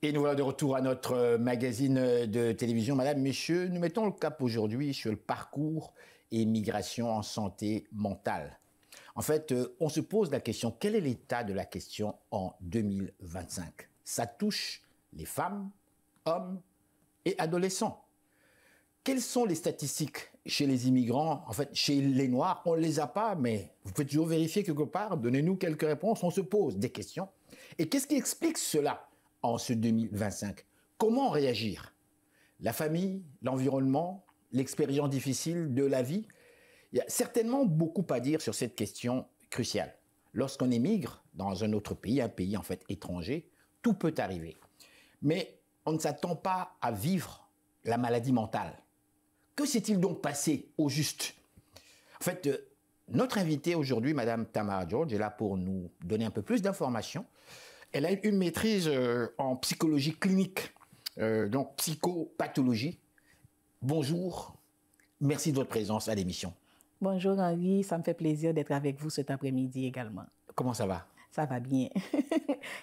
Et nous voilà de retour à notre magazine de télévision. Madame, messieurs, nous mettons le cap aujourd'hui sur le parcours et migration en santé mentale. En fait, on se pose la question, quel est l'état de la question en 2025? Ça touche les femmes, hommes et adolescents. Quelles sont les statistiques chez les immigrants? En fait, chez les Noirs, on ne les a pas, mais vous pouvez toujours vérifier quelque part. Donnez-nous quelques réponses, on se pose des questions. Et qu'est-ce qui explique cela en ce 2025? Comment réagir? La famille, l'environnement, l'expérience difficile de la vie? Il y a certainement beaucoup à dire sur cette question cruciale. Lorsqu'on émigre dans un autre pays, un pays en fait étranger, tout peut arriver. Mais on ne s'attend pas à vivre la maladie mentale. Que s'est-il donc passé au juste? En fait, notre invitée aujourd'hui, Madame Tamara George, est là pour nous donner un peu plus d'informations. Elle a une maîtrise en psychologie clinique, donc psychopathologie. Bonjour, merci de votre présence à l'émission. Bonjour Henri, ça me fait plaisir d'être avec vous cet après-midi également. Comment ça va? Ça va bien.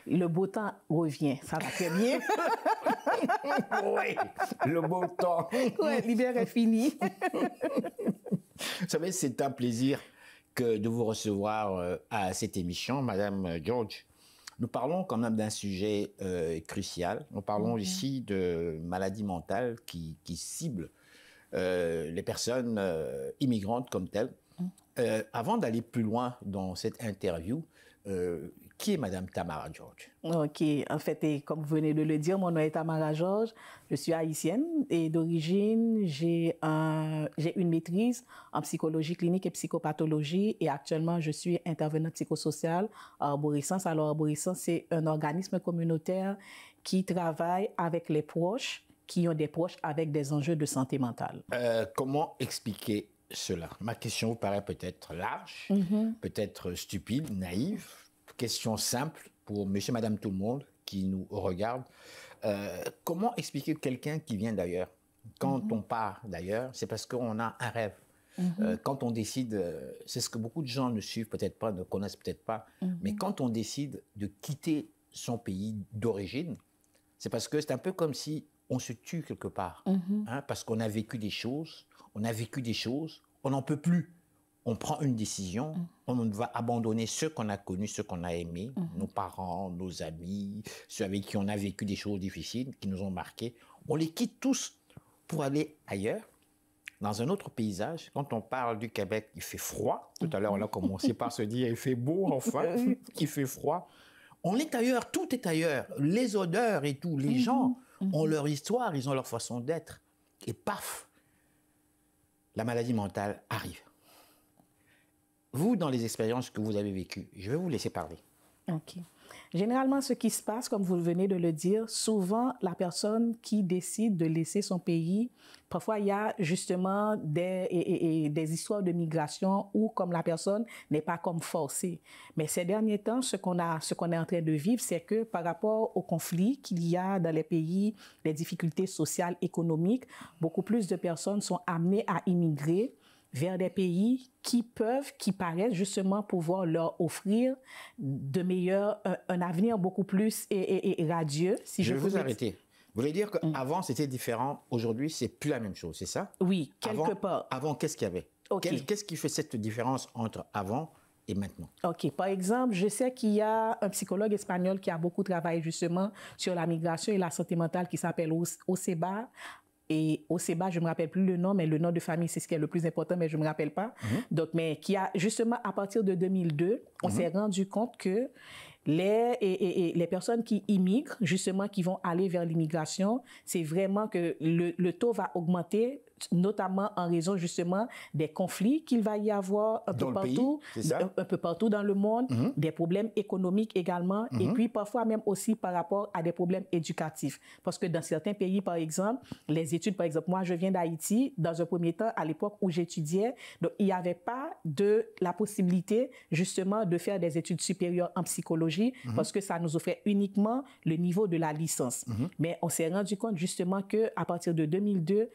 Le beau temps revient, ça va très bien. Oui, le beau temps. Oui, l'hiver est fini. Vous savez, c'est un plaisir de vous recevoir à cette émission, Madame George. Nous parlons quand même d'un sujet crucial. Nous parlons ici de maladies mentales qui ciblent les personnes immigrantes comme telles. Avant d'aller plus loin dans cette interview, qui est Madame Tamara George? Ok, en fait, et comme vous venez de le dire, mon nom est Tamara George, je suis haïtienne et d'origine, j'ai une maîtrise en psychologie clinique et psychopathologie et actuellement, je suis intervenante psychosociale à Arborescence. Alors, Arborescence, c'est un organisme communautaire qui travaille avec les proches, qui ont des proches avec des enjeux de santé mentale. Comment expliquer cela? Ma question vous paraît peut-être large, peut-être stupide, naïve. Question simple pour monsieur, madame, tout le monde qui nous regarde. Comment expliquer quelqu'un qui vient d'ailleurs? Quand on part d'ailleurs, c'est parce qu'on a un rêve. Quand on décide, c'est ce que beaucoup de gens ne suivent peut-être pas, ne connaissent peut-être pas, mais quand on décide de quitter son pays d'origine, c'est parce que c'est un peu comme si on se tue quelque part, hein, parce qu'on a vécu des choses, on n'en peut plus. On prend une décision, on va abandonner ceux qu'on a connus, ceux qu'on a aimés, nos parents, nos amis, ceux avec qui on a vécu des choses difficiles, qui nous ont marqués. On les quitte tous pour aller ailleurs, dans un autre paysage. Quand on parle du Québec, il fait froid. Tout à l'heure, on a commencé par se dire, il fait beau, enfin, il fait froid. On est ailleurs, tout est ailleurs. Les odeurs et tout, les gens ont leur histoire, ils ont leur façon d'être. Et paf, la maladie mentale arrive. Vous, dans les expériences que vous avez vécues, je vais vous laisser parler. Ok. Généralement, ce qui se passe, comme vous venez de le dire, souvent, la personne qui décide de laisser son pays, parfois, il y a justement des histoires de migration où, comme la personne n'est pas comme forcée. Mais ces derniers temps, ce qu'on est en train de vivre, c'est que par rapport aux conflits qu'il y a dans les pays, les difficultés sociales, économiques, beaucoup plus de personnes sont amenées à immigrer vers des pays qui paraissent justement pouvoir leur offrir de meilleurs, un avenir beaucoup plus radieux. Si je vais vous arrêter. Vous voulez dire qu'avant c'était différent, aujourd'hui c'est plus la même chose, c'est ça? Oui, quelque part. Avant, qu'est-ce qu'il y avait? Okay. Qu'est-ce qui fait cette différence entre avant et maintenant? OK. Par exemple, je sais qu'il y a un psychologue espagnol qui a beaucoup travaillé justement sur la migration et la santé mentale qui s'appelle Joseba. Et Joseba, je ne me rappelle plus le nom, mais le nom de famille, c'est ce qui est le plus important, mais je ne me rappelle pas. Donc, mais qui a justement, à partir de 2002, on s'est rendu compte que les personnes qui immigrent, justement, qui vont aller vers l'immigration, c'est vraiment que le taux va augmenter, notamment en raison justement des conflits qu'il va y avoir un peu partout dans le monde, des problèmes économiques également, et puis parfois même aussi par rapport à des problèmes éducatifs. Parce que dans certains pays, par exemple, les études, par exemple, moi je viens d'Haïti, dans un premier temps, à l'époque où j'étudiais, donc il n'y avait pas de la possibilité justement de faire des études supérieures en psychologie, parce que ça nous offrait uniquement le niveau de la licence. Mais on s'est rendu compte justement qu'à partir de 2002,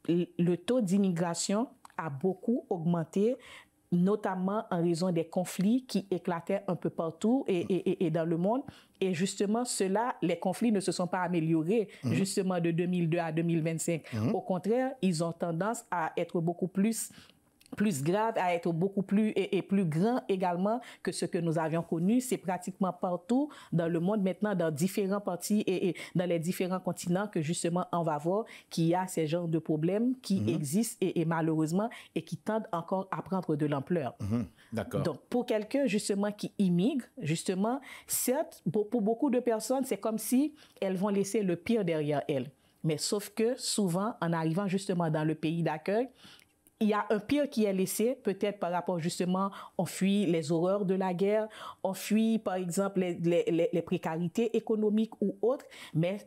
le taux d'immigration a beaucoup augmenté notamment en raison des conflits qui éclataient un peu partout et dans le monde. Et justement, les conflits ne se sont pas améliorés justement de 2002 à 2025. Au contraire, ils ont tendance à être beaucoup plus grave, à être beaucoup plus et plus grand également que ce que nous avions connu. C'est pratiquement partout dans le monde maintenant, dans différents parties et dans les différents continents que justement on va voir qu'il y a ces genres de problèmes qui existent et malheureusement et qui tendent encore à prendre de l'ampleur. D'accord. Donc pour quelqu'un justement qui immigre, justement, certes, pour beaucoup de personnes, c'est comme si elles vont laisser le pire derrière elles. Mais sauf que souvent, en arrivant justement dans le pays d'accueil, il y a un pire qui est laissé, peut-être par rapport justement, on fuit les horreurs de la guerre, on fuit par exemple les précarités économiques ou autres, mais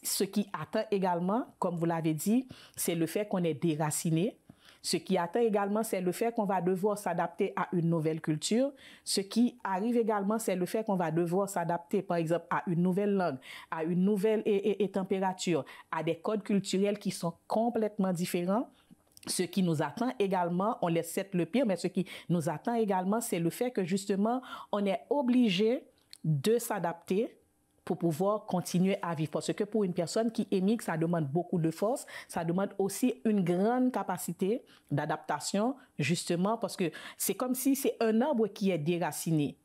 ce qui atteint également, comme vous l'avez dit, c'est le fait qu'on est déraciné. Ce qui atteint également, c'est le fait qu'on va devoir s'adapter à une nouvelle culture. Ce qui arrive également, c'est le fait qu'on va devoir s'adapter, par exemple, à une nouvelle langue, à une nouvelle température, à des codes culturels qui sont complètement différents. Ce qui nous attend également, on laisse le pire, mais ce qui nous attend également, c'est le fait que justement, on est obligé de s'adapter pour pouvoir continuer à vivre. Parce que pour une personne qui émigre, ça demande beaucoup de force, ça demande aussi une grande capacité d'adaptation, justement, parce que c'est comme si c'est un arbre qui est déraciné.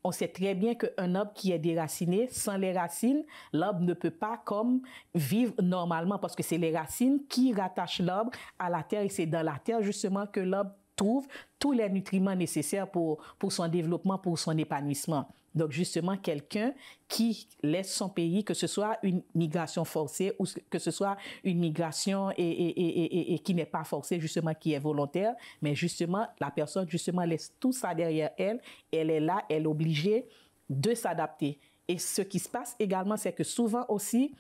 On sait très bien qu'un arbre qui est déraciné, sans les racines, l'arbre ne peut pas comme vivre normalement parce que c'est les racines qui rattachent l'arbre à la terre et c'est dans la terre justement que l'arbre trouve tous les nutriments nécessaires pour son développement, pour son épanouissement. Donc justement, quelqu'un qui laisse son pays, que ce soit une migration forcée ou que ce soit une migration et qui n'est pas forcée, justement, qui est volontaire, mais justement, la personne, justement, laisse tout ça derrière elle, elle est là, elle est obligée de s'adapter. Et ce qui se passe également, c'est que souvent aussi,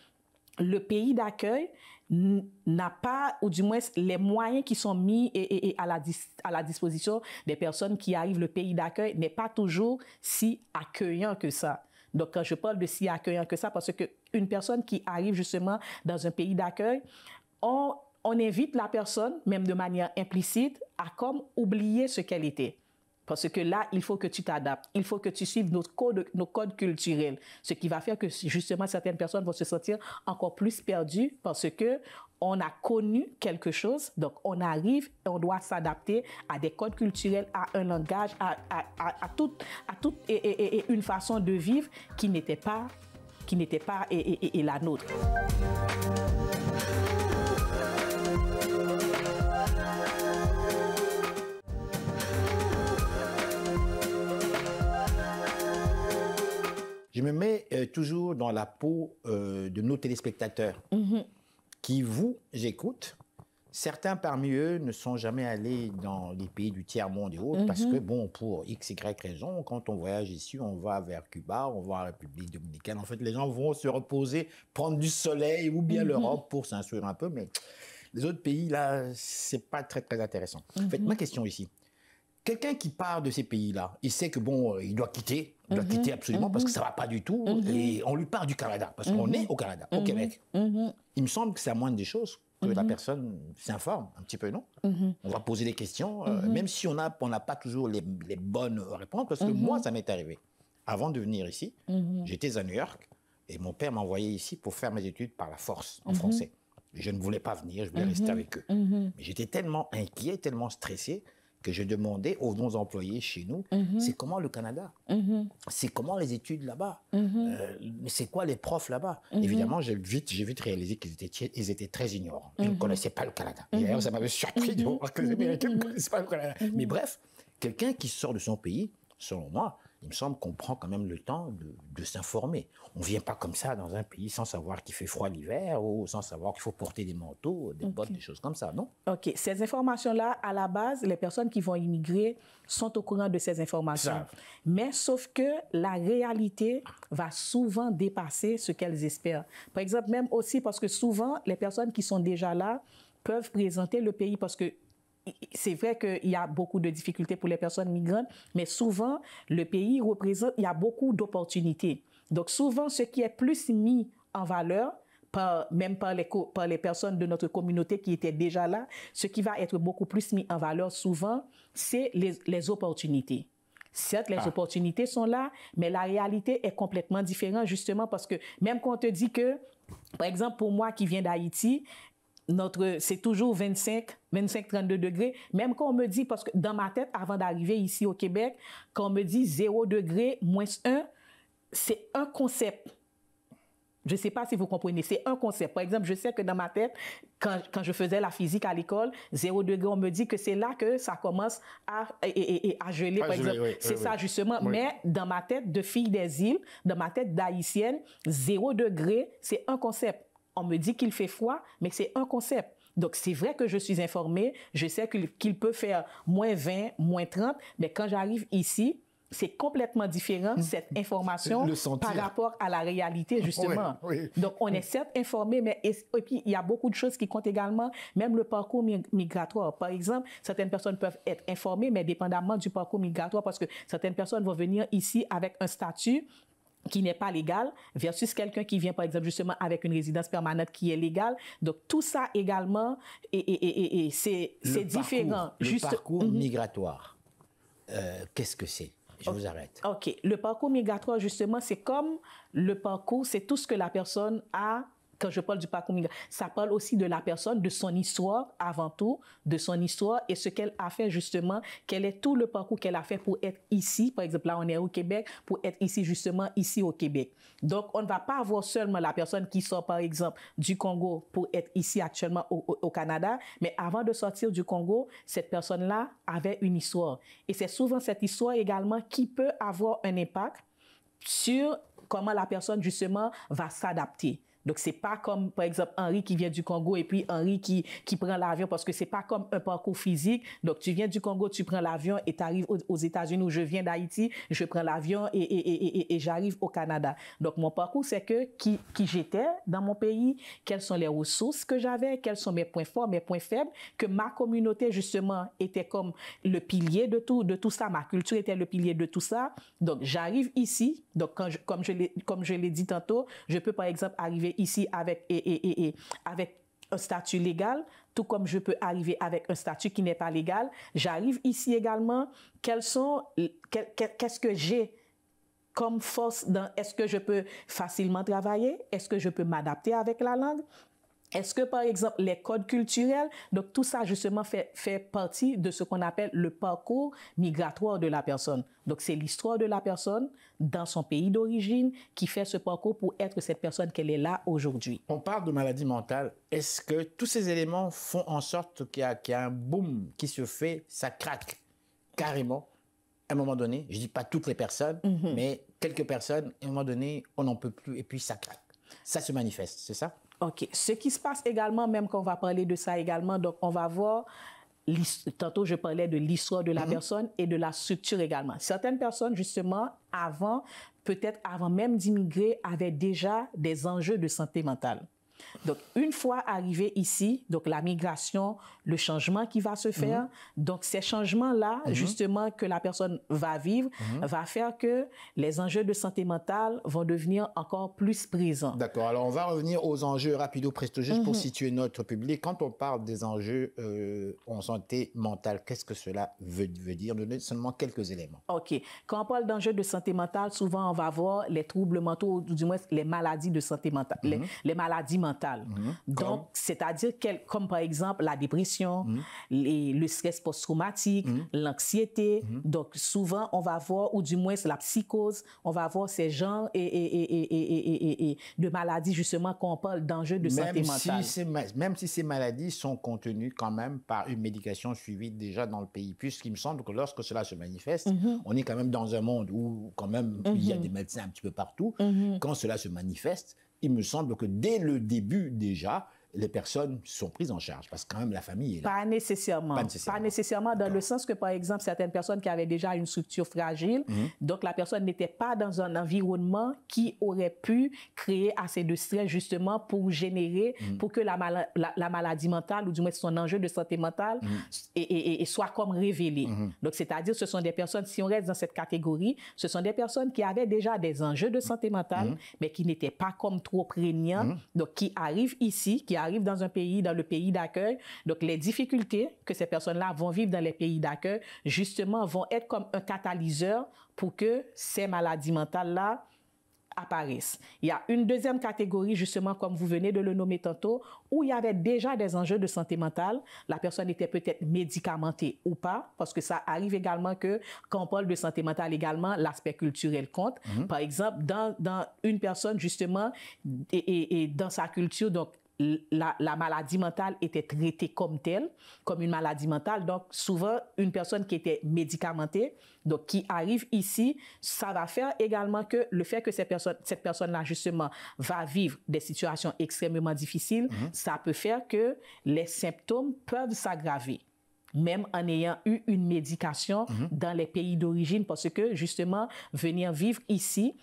le pays d'accueil n'a pas, ou du moins les moyens qui sont mis à la disposition des personnes qui arrivent le pays d'accueil n'est pas toujours si accueillant que ça. Donc, quand je parle de si accueillant que ça, parce qu'une personne qui arrive justement dans un pays d'accueil, on invite la personne, même de manière implicite, à comme oublier ce qu'elle était. Parce que là, il faut que tu t'adaptes. Il faut que tu suives nos codes culturels. Ce qui va faire que, justement, certaines personnes vont se sentir encore plus perdues parce qu'on a connu quelque chose. Donc, on arrive et on doit s'adapter à des codes culturels, à un langage, à toute une façon de vivre qui n'était pas la nôtre. Je me mets toujours dans la peau de nos téléspectateurs qui vous écoutent. Certains parmi eux ne sont jamais allés dans les pays du tiers-monde et autres parce que, bon, pour x, y raison, quand on voyage ici, on va vers Cuba, on va en République dominicaine. En fait, les gens vont se reposer, prendre du soleil ou bien l'Europe pour s'instruire un peu. Mais les autres pays, là, c'est pas très, très intéressant. En fait, ma question ici, quelqu'un qui part de ces pays-là, il sait que bon, il doit quitter absolument parce que ça va pas du tout. Et on lui parle du Canada parce qu'on est au Canada, au Québec. Il me semble que c'est la moindre des choses que la personne s'informe un petit peu, non? On va poser des questions, même si on n'a pas toujours les bonnes réponses, parce que moi, ça m'est arrivé. Avant de venir ici, j'étais à New York et mon père m'a envoyé ici pour faire mes études par la force en français. Je ne voulais pas venir, je voulais rester avec eux. Mais j'étais tellement inquiet, tellement stressé que je demandais aux non-employés chez nous, c'est comment le Canada? C'est comment les études là-bas? C'est quoi les profs là-bas? Évidemment, j'ai vite réalisé qu'ils étaient très ignorants. Ils ne connaissaient pas le Canada. Et d'ailleurs, ça m'avait surpris de voir que les Américains ne connaissent pas le Canada. Mais bref, quelqu'un qui sort de son pays, selon moi, il me semble qu'on prend quand même le temps de s'informer. On ne vient pas comme ça dans un pays sans savoir qu'il fait froid l'hiver ou sans savoir qu'il faut porter des manteaux, des bottes, des choses comme ça, non? OK. Ces informations-là, à la base, les personnes qui vont immigrer sont au courant de ces informations. Mais sauf que la réalité va souvent dépasser ce qu'elles espèrent. Par exemple, même aussi parce que souvent, les personnes qui sont déjà là peuvent présenter le pays parce que c'est vrai qu'il y a beaucoup de difficultés pour les personnes migrantes, mais souvent, le pays représente, il y a beaucoup d'opportunités. Donc souvent, ce qui est plus mis en valeur même par les personnes de notre communauté qui étaient déjà là. Ce qui va être beaucoup plus mis en valeur souvent, c'est les opportunités. Certes, les opportunités sont là, mais la réalité est complètement différente, justement parce que même quand on te dit que, par exemple, pour moi qui viens d'Haïti, c'est toujours 25-32 degrés. Même quand on me dit, parce que dans ma tête, avant d'arriver ici au Québec, quand on me dit 0 degré, -1, c'est un concept. Je ne sais pas si vous comprenez, c'est un concept. Par exemple, je sais que dans ma tête, quand je faisais la physique à l'école, 0 degré, on me dit que c'est là que ça commence à geler, par exemple. Oui, c'est ça, justement. Oui. Mais dans ma tête de fille des îles, dans ma tête d'haïtienne, 0 degré, c'est un concept. On me dit qu'il fait froid, mais c'est un concept. Donc, c'est vrai que je suis informée. Je sais qu'il peut faire -20, -30, mais quand j'arrive ici, c'est complètement différent, cette information, par rapport à la réalité, justement. Oui, oui. Donc, on est certes informé, mais et puis, il y a beaucoup de choses qui comptent également, même le parcours migratoire. Par exemple, certaines personnes peuvent être informées, mais dépendamment du parcours migratoire, parce que certaines personnes vont venir ici avec un statut qui n'est pas légal versus quelqu'un qui vient, par exemple, justement avec une résidence permanente qui est légale. Donc, tout ça également, c'est différent. Le parcours migratoire, qu'est-ce que c'est? Je vous arrête. OK. Le parcours migratoire, justement, c'est comme le parcours, c'est tout ce que la personne a. Quand je parle du parcours migratoire, ça parle aussi de la personne, de son histoire avant tout, de son histoire et ce qu'elle a fait justement, quel est tout le parcours qu'elle a fait pour être ici. Par exemple, là, on est au Québec, pour être ici justement, ici au Québec. Donc, on ne va pas avoir seulement la personne qui sort, par exemple, du Congo pour être ici actuellement au Canada, mais avant de sortir du Congo, cette personne-là avait une histoire. Et c'est souvent cette histoire également qui peut avoir un impact sur comment la personne justement va s'adapter. Donc, c'est pas comme, par exemple, Henri qui vient du Congo et puis Henri qui prend l'avion parce que c'est pas comme un parcours physique. Donc, tu viens du Congo, tu prends l'avion et tu arrives aux États-Unis où je viens d'Haïti, je prends l'avion et j'arrive au Canada. Donc, mon parcours, c'est que qui j'étais dans mon pays, quelles sont les ressources que j'avais, quels sont mes points forts, mes points faibles, que ma communauté, justement, était comme le pilier de tout ça, ma culture était le pilier de tout ça. Donc, j'arrive ici, donc comme je l'ai dit tantôt, je peux, par exemple, arriver ici avec un statut légal, tout comme je peux arriver avec un statut qui n'est pas légal. J'arrive ici également, qu'est-ce que j'ai comme force est-ce que je peux facilement travailler? Est-ce que je peux m'adapter avec la langue? Est-ce que, par exemple, les codes culturels, donc tout ça, justement, fait partie de ce qu'on appelle le parcours migratoire de la personne. Donc, c'est l'histoire de la personne dans son pays d'origine qui fait ce parcours pour être cette personne qu'elle est là aujourd'hui. On parle de maladie mentale. Est-ce que tous ces éléments font en sorte qu'il y a un boom qui se fait, ça craque carrément à un moment donné? Je ne dis pas toutes les personnes, mais quelques personnes, à un moment donné, on n'en peut plus et puis ça craque. Ça se manifeste, c'est ça? OK. Ce qui se passe également, même quand on va parler de ça également, donc on va voir, tantôt je parlais de l'histoire de la personne et de la structure également. Certaines personnes, justement, peut-être avant même d'immigrer, avaient déjà des enjeux de santé mentale. Donc, une fois arrivé ici, donc la migration, le changement qui va se faire, donc ces changements-là, justement, que la personne va vivre, va faire que les enjeux de santé mentale vont devenir encore plus présents. D'accord. Alors, on va revenir aux enjeux rapido presto, juste pour situer notre public. Quand on parle des enjeux en santé mentale, qu'est-ce que cela veut dire? Donner seulement quelques éléments. OK. Quand on parle d'enjeux de santé mentale, souvent, on va voir les troubles mentaux, ou du moins les maladies de santé mentale, les maladies mentales. Donc, c'est-à-dire comme par exemple la dépression, le stress post-traumatique, l'anxiété. Donc, souvent, on va voir, ou du moins la psychose, on va voir ces genres de maladies, justement, quand on parle d'enjeux de santé mentale. Même si ces maladies sont contenues quand même par une médication suivie déjà dans le pays, puisqu'il me semble que lorsque cela se manifeste, on est quand même dans un monde où quand même il y a des médecins un petit peu partout. Quand cela se manifeste, il me semble que dès le début déjà, les personnes sont prises en charge parce que quand même la famille est là. Pas nécessairement. Pas nécessairement dans le sens que, par exemple, certaines personnes qui avaient déjà une structure fragile, donc la personne n'était pas dans un environnement qui aurait pu créer assez de stress justement pour générer, pour que la maladie mentale, ou du moins son enjeu de santé mentale, et soit comme révélé. Donc, c'est-à-dire, ce sont des personnes, si on reste dans cette catégorie, ce sont des personnes qui avaient déjà des enjeux de santé mentale, mais qui n'étaient pas comme trop prégnants, donc qui arrivent ici, qui arrivent dans un pays, dans le pays d'accueil. Donc, les difficultés que ces personnes-là vont vivre dans les pays d'accueil, justement, vont être comme un catalyseur pour que ces maladies mentales-là apparaissent. Il y a une deuxième catégorie, justement, comme vous venez de le nommer tantôt, où il y avait déjà des enjeux de santé mentale. La personne était peut-être médicamentée ou pas, parce que ça arrive également que, quand on parle de santé mentale également, l'aspect culturel compte. Par exemple, dans une personne, justement, et dans sa culture, donc, la maladie mentale était traitée comme telle, comme une maladie mentale. Donc, souvent, une personne qui était médicamentée, donc qui arrive ici, ça va faire également que le fait que cette personne-là, justement, va vivre des situations extrêmement difficiles, ça peut faire que les symptômes peuvent s'aggraver, même en ayant eu une médication dans les pays d'origine, parce que justement, venir vivre ici,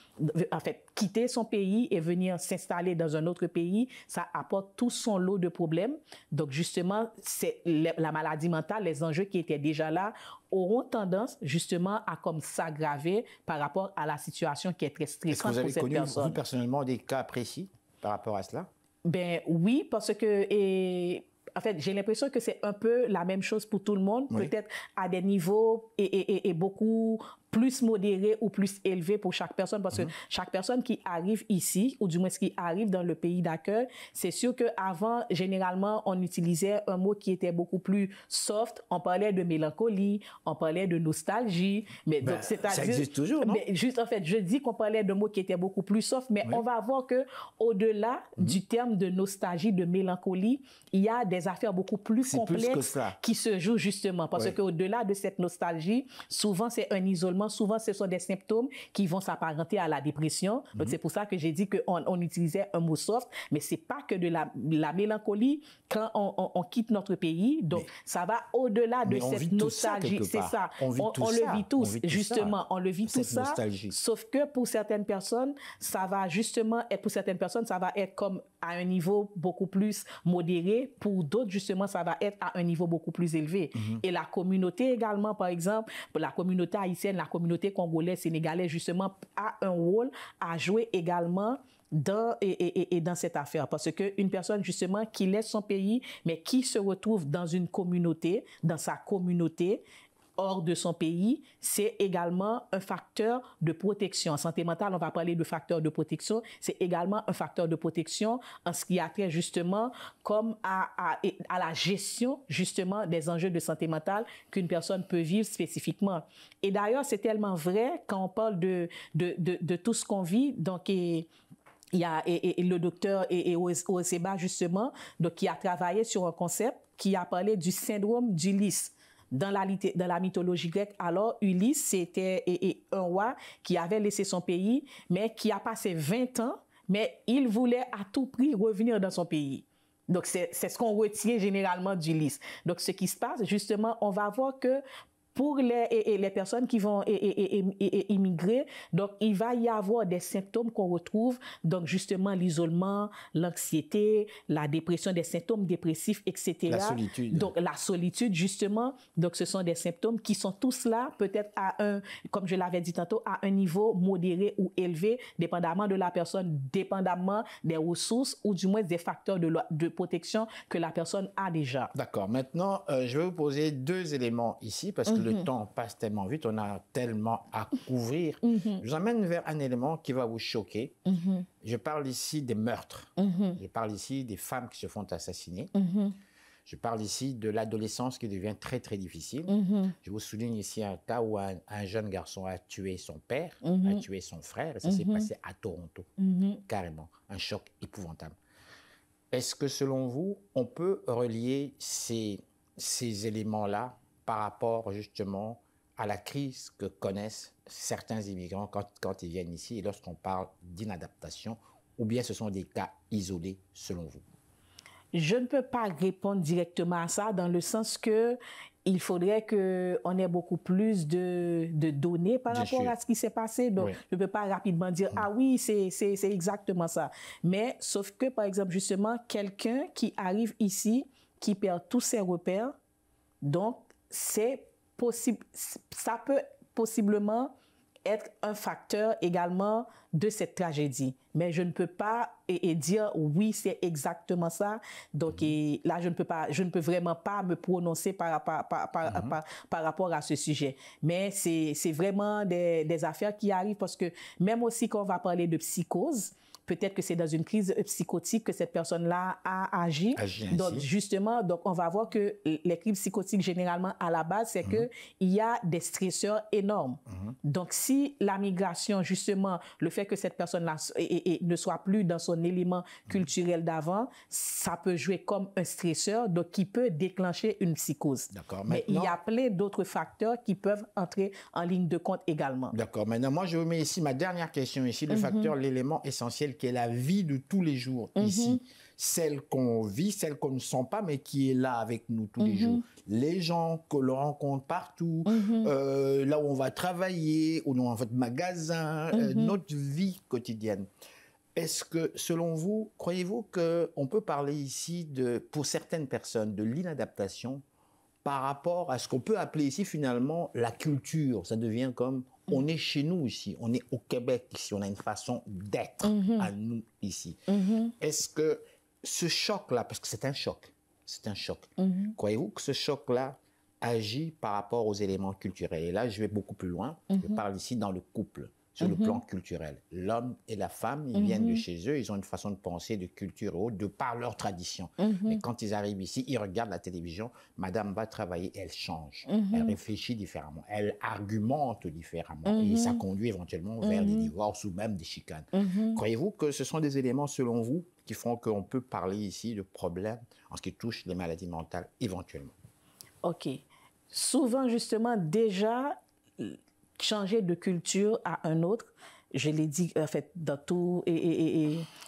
en fait, quitter son pays et venir s'installer dans un autre pays, ça apporte tout son lot de problèmes. Donc justement, c'est la maladie mentale, les enjeux qui étaient déjà là, auront tendance justement à comme s'aggraver par rapport à la situation qui est très stressante pour cette personne. Est-ce que vous avez connu, vous, personnellement, des cas précis par rapport à cela? Ben oui, parce que... En fait, j'ai l'impression que c'est un peu la même chose pour tout le monde, peut-être à des niveaux et beaucoup plus modérés ou plus élevés pour chaque personne, parce que chaque personne qui arrive ici, ou du moins qui arrive dans le pays d'accueil, c'est sûr qu'avant, généralement, on utilisait un mot qui était beaucoup plus soft, on parlait de mélancolie, on parlait de nostalgie, mais donc c'est-à-dire... Ça existe toujours, non? Mais juste, en fait, je dis qu'on parlait de mots qui étaient beaucoup plus soft, mais on va voir qu'au-delà du terme de nostalgie, de mélancolie, il y a des affaires beaucoup plus complexes qui se jouent justement, parce qu'au-delà de cette nostalgie, souvent c'est un isolement, souvent ce sont des symptômes qui vont s'apparenter à la dépression. Donc c'est pour ça que j'ai dit qu'on utilisait un mot soft, mais c'est pas que de la mélancolie quand on quitte notre pays. Donc ça va au-delà de cette nostalgie. C'est ça. On le vit tous, justement. On le vit tout ça. Nostalgie. Sauf que pour certaines personnes, ça va justement être, pour certaines personnes, ça va être comme à un niveau beaucoup plus modéré. Pour d'autres, justement, ça va être à un niveau beaucoup plus élevé. Et la communauté également, par exemple, la communauté haïtienne, la communauté congolaise, sénégalaise, justement, a un rôle à jouer également dans cette affaire. Parce qu'une personne, justement, qui laisse son pays, mais qui se retrouve dans une communauté, dans sa communauté, hors de son pays, c'est également un facteur de protection. En santé mentale, on va parler de facteur de protection. C'est également un facteur de protection en ce qui a trait justement comme à la gestion justement des enjeux de santé mentale qu'une personne peut vivre spécifiquement. Et d'ailleurs, c'est tellement vrai quand on parle de tout ce qu'on vit. Donc, il y a le docteur Oseba, justement, donc, qui a travaillé sur un concept qui a parlé du syndrome d'Ulysse. Dans la mythologie grecque, alors Ulysse, c'était un roi qui avait laissé son pays, mais qui a passé 20 ans, mais il voulait à tout prix revenir dans son pays. Donc, c'est ce qu'on retient généralement d'Ulysse. Donc, ce qui se passe, justement, on va voir que pour les personnes qui vont immigrer, donc il va y avoir des symptômes qu'on retrouve, donc justement l'isolement, l'anxiété, la dépression, des symptômes dépressifs, etc. La solitude. Donc la solitude, justement, donc ce sont des symptômes qui sont tous là, peut-être comme je l'avais dit tantôt, à un niveau modéré ou élevé, dépendamment de la personne, dépendamment des ressources ou du moins des facteurs de protection que la personne a déjà. D'accord. Maintenant, je vais vous poser 2 éléments ici, parce que le temps passe tellement vite, on a tellement à couvrir. Je vous emmène vers un élément qui va vous choquer. Je parle ici des meurtres. Je parle ici des femmes qui se font assassiner. Je parle ici de l'adolescence qui devient très, très difficile. Je vous souligne ici un cas où un jeune garçon a tué son père, a tué son frère, et ça s'est passé à Toronto, carrément. Un choc épouvantable. Est-ce que, selon vous, on peut relier ces éléments-là par rapport justement à la crise que connaissent certains immigrants quand ils viennent ici et lorsqu'on parle d'inadaptation, ou bien ce sont des cas isolés selon vous? Je ne peux pas répondre directement à ça dans le sens que il faudrait qu'on ait beaucoup plus de données par rapport à ce qui s'est passé. Donc, je ne peux pas rapidement dire, ah oui, c'est exactement ça. Mais sauf que, par exemple, justement, quelqu'un qui arrive ici, qui perd tous ses repères, donc, c'est possible, ça peut possiblement être un facteur également de cette tragédie. Mais je ne peux pas dire oui, c'est exactement ça. Donc là, je ne peux vraiment pas me prononcer par rapport à ce sujet. Mais c'est vraiment des affaires qui arrivent parce que même aussi quand on va parler de psychose, peut-être que c'est dans une crise psychotique que cette personne-là a agi. Donc, justement, donc on va voir que les crises psychotiques, généralement, à la base, c'est qu'il y a des stresseurs énormes. Donc, si la migration, justement, le fait que cette personne-là ne soit plus dans son élément culturel d'avant, ça peut jouer comme un stresseur, donc qui peut déclencher une psychose. Mais il y a plein d'autres facteurs qui peuvent entrer en ligne de compte également. D'accord. Maintenant, moi, je vous mets ici ma dernière question ici, le facteur, l'élément essentiel qui est la vie de tous les jours ici. Celle qu'on vit, celle qu'on ne sent pas, mais qui est là avec nous tous les jours. Les gens que l'on rencontre partout, là où on va travailler, ou dans votre magasin, notre vie quotidienne. Est-ce que, selon vous, croyez-vous qu'on peut parler ici, pour certaines personnes, de l'inadaptation par rapport à ce qu'on peut appeler ici, finalement, la culture? Ça devient comme... On est chez nous ici, on est au Québec ici, on a une façon d'être à nous ici. Est-ce que ce choc-là, parce que c'est un choc, croyez-vous que ce choc-là agit par rapport aux éléments culturels? Et là, je vais beaucoup plus loin, je parle ici dans le couple, sur le plan culturel. L'homme et la femme, ils viennent de chez eux, ils ont une façon de penser, de culture ou autre, de par leur tradition. Mais quand ils arrivent ici, ils regardent la télévision, madame va travailler, elle change, elle réfléchit différemment, elle argumente différemment, et ça conduit éventuellement vers des divorces ou même des chicanes. Croyez-vous que ce sont des éléments, selon vous, qui font qu'on peut parler ici de problèmes en ce qui touche les maladies mentales éventuellement? OK. Souvent, justement, déjà... changer de culture à un autre, je l'ai dit en fait dans tout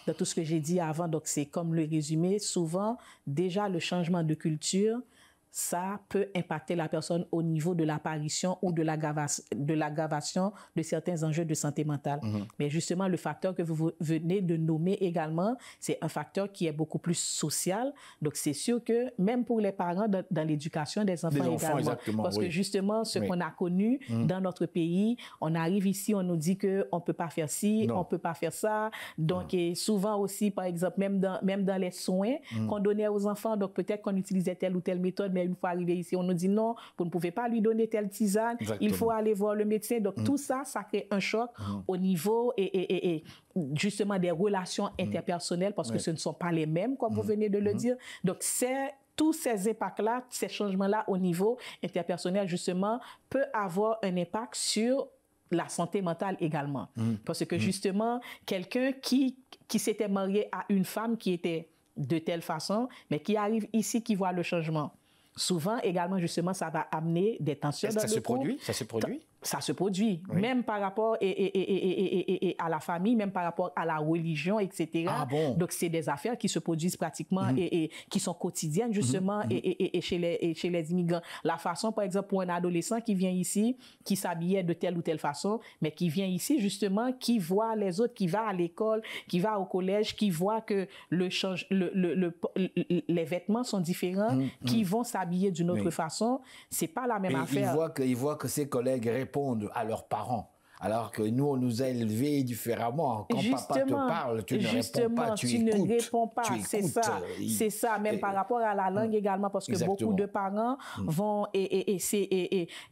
dans tout ce que j'ai dit avant, donc c'est comme le résumé. Souvent, déjà le changement de culture, ça peut impacter la personne au niveau de l'apparition ou de l'aggravation de certains enjeux de santé mentale. Mais justement, le facteur que vous venez de nommer également, c'est un facteur qui est beaucoup plus social. Donc, c'est sûr que même pour les parents, dans l'éducation des enfants également. Parce que justement, ce qu'on a connu dans notre pays, on arrive ici, on nous dit qu'on ne peut pas faire ci, on ne peut pas faire ça. Donc, et souvent aussi, par exemple, même dans les soins qu'on donnait aux enfants, donc peut-être qu'on utilisait telle ou telle méthode, mais une fois arrivé ici, on nous dit non, vous ne pouvez pas lui donner telle tisane, il faut aller voir le médecin. Donc tout ça, ça crée un choc au niveau et justement des relations interpersonnelles parce que ce ne sont pas les mêmes, comme vous venez de le dire. Donc tous ces impacts-là, ces changements-là au niveau interpersonnel, justement, peut avoir un impact sur la santé mentale également. Parce que justement, quelqu'un qui s'était marié à une femme qui était de telle façon, mais qui arrive ici, qui voit le changement. Souvent, également, justement, ça va amener des tensions dans le couple. Ça se produit? Ça se produit, même par rapport à la famille, même par rapport à la religion, etc. Ah bon? Donc, c'est des affaires qui se produisent pratiquement et qui sont quotidiennes, justement, et chez les immigrants. La façon, par exemple, pour un adolescent qui vient ici, qui s'habillait de telle ou telle façon, mais qui vient ici, justement, qui voit les autres, qui va à l'école, qui va au collège, qui voit que les vêtements sont différents, qui vont s'habiller d'une autre façon, c'est pas la même affaire. Il voit que ses collègues répondent à leurs parents. Alors que nous, on nous a élevés différemment. Quand papa te parle, tu ne réponds pas, tu écoutes. Ne réponds pas, c'est ça. C'est ça, même par rapport à la langue également, parce que beaucoup de parents vont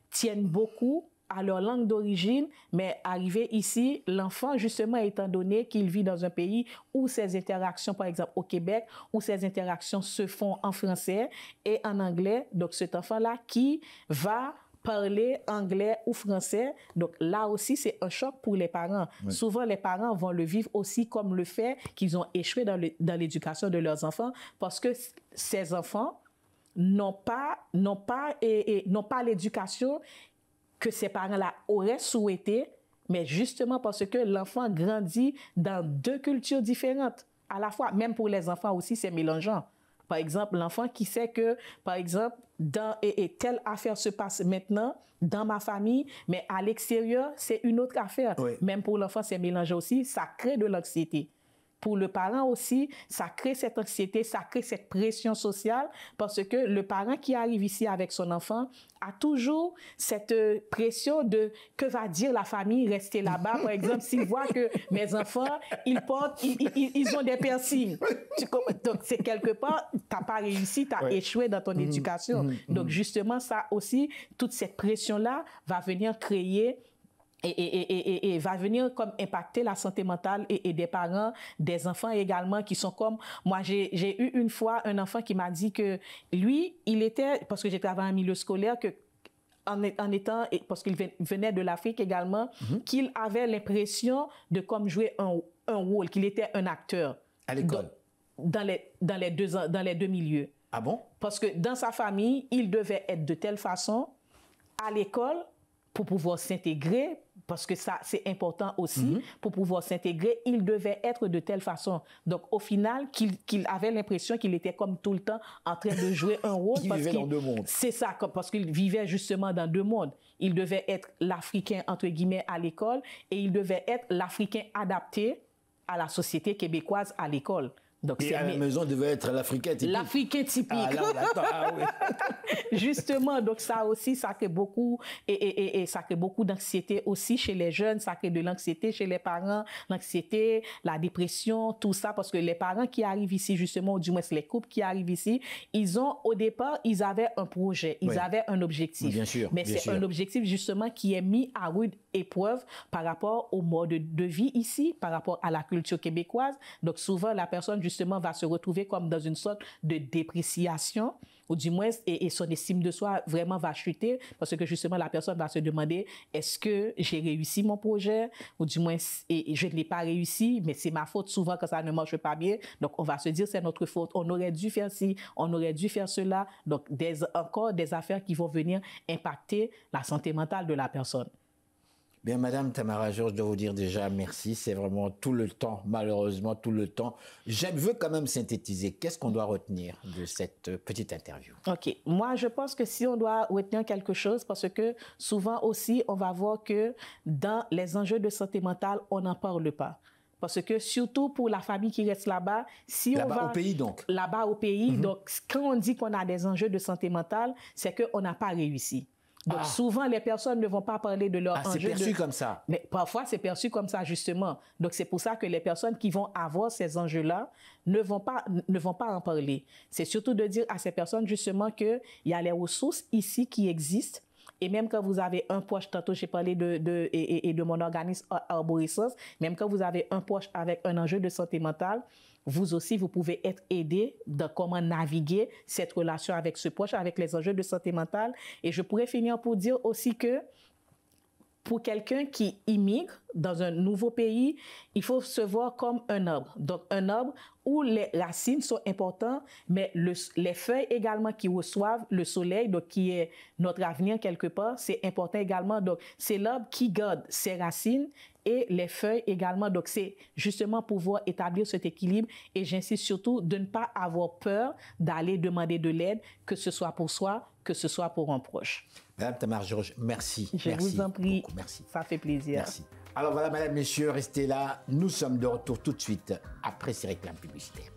tiennent beaucoup à leur langue d'origine, mais arrivé ici, l'enfant, justement, étant donné qu'il vit dans un pays où ces interactions, par exemple au Québec, où ces interactions se font en français et en anglais, donc cet enfant-là qui va parler anglais ou français. Donc là aussi, c'est un choc pour les parents. Oui. Souvent, les parents vont le vivre aussi comme le fait qu'ils ont échoué dans l'éducation de leurs enfants parce que ces enfants n'ont pas l'éducation que ces parents-là auraient souhaité, mais justement parce que l'enfant grandit dans deux cultures différentes à la fois. Même pour les enfants aussi, c'est mélangeant. Par exemple, l'enfant qui sait que, par exemple, telle affaire se passe maintenant dans ma famille, mais à l'extérieur, c'est une autre affaire. Oui. Même pour l'enfant, c'est mélangé aussi, ça crée de l'anxiété. Pour le parent aussi, ça crée cette anxiété, ça crée cette pression sociale parce que le parent qui arrive ici avec son enfant a toujours cette pression de que va dire la famille rester là-bas. Par exemple, s'il voit que mes enfants, ils ont des piercings. Donc, c'est quelque part, tu n'as pas réussi, tu as échoué dans ton éducation. Donc, justement, ça aussi, toute cette pression-là va venir créer et va venir comme impacter la santé mentale et des parents, des enfants également qui sont comme... Moi, j'ai eu une fois un enfant qui m'a dit que lui, il était... Parce que j'ai travaillé en milieu scolaire, que en étant... Parce qu'il venait de l'Afrique également, qu'il avait l'impression de comme jouer un rôle, qu'il était un acteur. À l'école? Dans les deux milieux. Ah bon? Parce que dans sa famille, il devait être de telle façon à l'école pour pouvoir s'intégrer, parce que ça, c'est important aussi, pour pouvoir s'intégrer, il devait être de telle façon. Donc, au final, qu'il avait l'impression qu'il était comme tout le temps en train de jouer un rôle. Il vivait dans deux mondes. C'est ça, parce qu'il vivait justement dans deux mondes. Il devait être l'Africain, entre guillemets, à l'école, et il devait être l'Africain adapté à la société québécoise à l'école. Donc, et à la maison devait être l'Africain typique. L'Africain typique. Ah, là, on attend. Ah, oui. Justement, donc ça aussi, ça crée beaucoup, et ça crée beaucoup d'anxiété aussi chez les jeunes, ça crée de l'anxiété chez les parents, l'anxiété, la dépression, tout ça, parce que les parents qui arrivent ici, justement, ou du moins les couples qui arrivent ici, au départ, ils avaient un projet, ils avaient un objectif. Bien sûr. Mais c'est un objectif, justement, qui est mis à rude épreuve par rapport au mode de vie ici, par rapport à la culture québécoise. Donc, souvent, la personne, justement, va se retrouver comme dans une sorte de dépréciation, ou du moins, et son estime de soi vraiment va chuter, parce que justement, la personne va se demander, est-ce que j'ai réussi mon projet, ou du moins, et je ne l'ai pas réussi, mais c'est ma faute souvent quand ça ne marche pas bien. Donc, on va se dire, c'est notre faute, on aurait dû faire ci, on aurait dû faire cela. Donc, encore des affaires qui vont venir impacter la santé mentale de la personne. Bien, Madame Tamara Georges, je dois vous dire déjà merci. C'est vraiment tout le temps, malheureusement, tout le temps. Je veux quand même synthétiser. Qu'est-ce qu'on doit retenir de cette petite interview? OK. Moi, je pense que si on doit retenir quelque chose, parce que souvent aussi, on va voir que dans les enjeux de santé mentale, on n'en parle pas. Parce que surtout pour la famille qui reste là-bas, si on va... Là-bas au pays, donc? Là-bas au pays. Donc, quand on dit qu'on a des enjeux de santé mentale, c'est qu'on n'a pas réussi. Donc, souvent, les personnes ne vont pas parler de leurs enjeux. C'est perçu comme ça. Mais parfois, c'est perçu comme ça, justement. Donc, c'est pour ça que les personnes qui vont avoir ces enjeux-là ne vont pas en parler. C'est surtout de dire à ces personnes, justement, qu'il y a les ressources ici qui existent. Et même quand vous avez un poche, tantôt j'ai parlé de mon organisme Arborescence, même quand vous avez un poche avec un enjeu de santé mentale, vous aussi, vous pouvez être aidé dans comment naviguer cette relation avec ce poche, avec les enjeux de santé mentale. Et je pourrais finir pour dire aussi que pour quelqu'un qui immigre dans un nouveau pays, il faut se voir comme un arbre. Donc, un arbre où les racines sont importantes, mais les feuilles également qui reçoivent le soleil, donc qui est notre avenir quelque part, c'est important également. Donc, c'est l'arbre qui garde ses racines et les feuilles également. Donc, c'est justement pouvoir établir cet équilibre. Et j'insiste surtout de ne pas avoir peur d'aller demander de l'aide, que ce soit pour soi, que ce soit pour un proche. Madame Tamara Georges, merci. Je vous en prie. Beaucoup, merci. Ça fait plaisir. Merci. Alors voilà, mesdames, messieurs, restez là. Nous sommes de retour tout de suite après ces réclames publicitaires.